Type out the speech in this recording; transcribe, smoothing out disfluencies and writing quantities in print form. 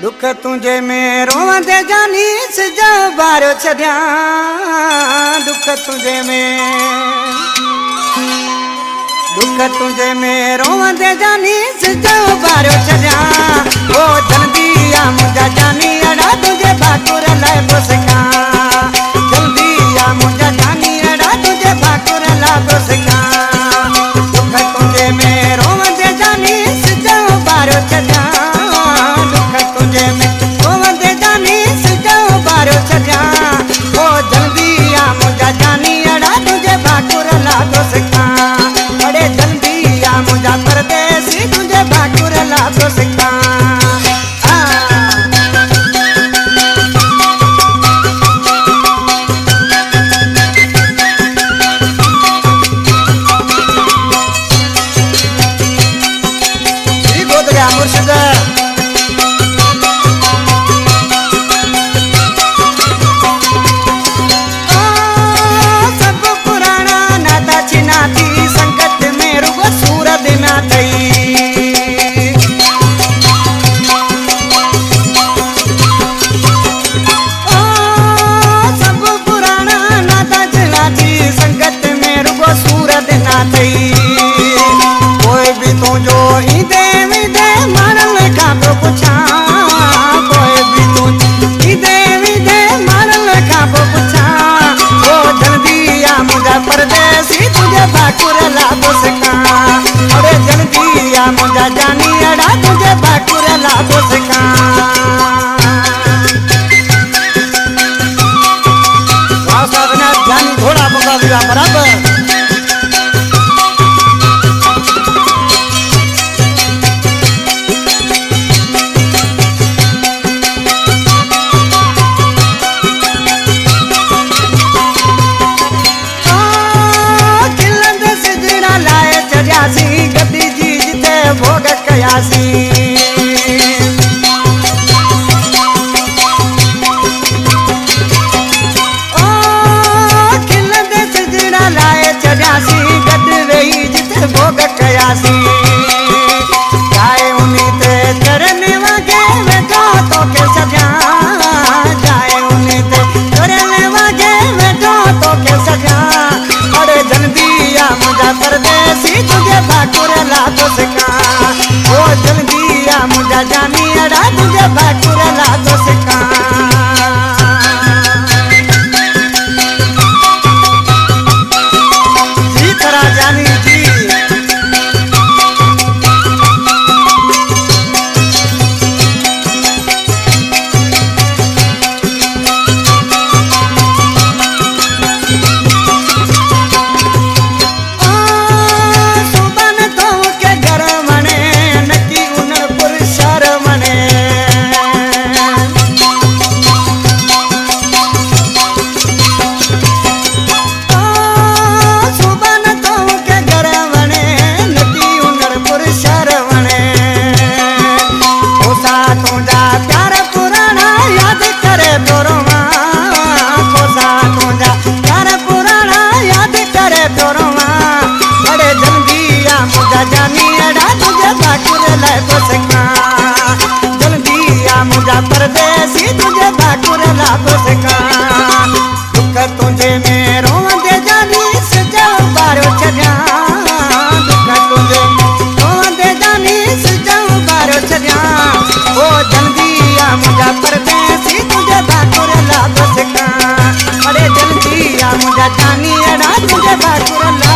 दुख तुझे में रोवंदे जानी सिजो बारो छड्या दुख तुझे में रोवंदे जानी सिजो बारो छड्या ओ जल्दी आ मुंजा जानी अड़ा तुझे भाकुर लाए बोसका जल्दी आ मुंजा जानी अड़ा तुझे भाकुर ला बोसका दुख तुझे में रोवंदे जानी सिजो बारो छड्या मुंजा जानी अड़ा तुझे भाकुर ला बोसका साधना जानी घोड़ा पका दिया बराबर भोग कयासी ओ खिलद सजड़ा लाए चढ़ासी गद रही जिते भोग कयासी जाए उन्हीं ते करने वागे बैठो तो के सजा जाए उन्हीं ते करने वागे बैठो तो के सजा अरे जल्दी आ मुझा परदेसी तुझे भाकुर ला बोसका ओ जल्दी आ मुझा जानी अड़ा तुझे भाकुर ला बोसका जी तरा जानी जी जल्दी आ मुझा परदेसी तुझे भाकुर ला बोसका दुख तुझे में रोवंदे जानी सिजो बारो छड्या दुख तुझे रोवंदे जानी सिजो बारो छड्या ओ जल्दी आ मुझा परदेसी तुझे भाकुर ला बोसका अरे जल्दी आ मुझा जानी अड़ा तुझे भाकुर ला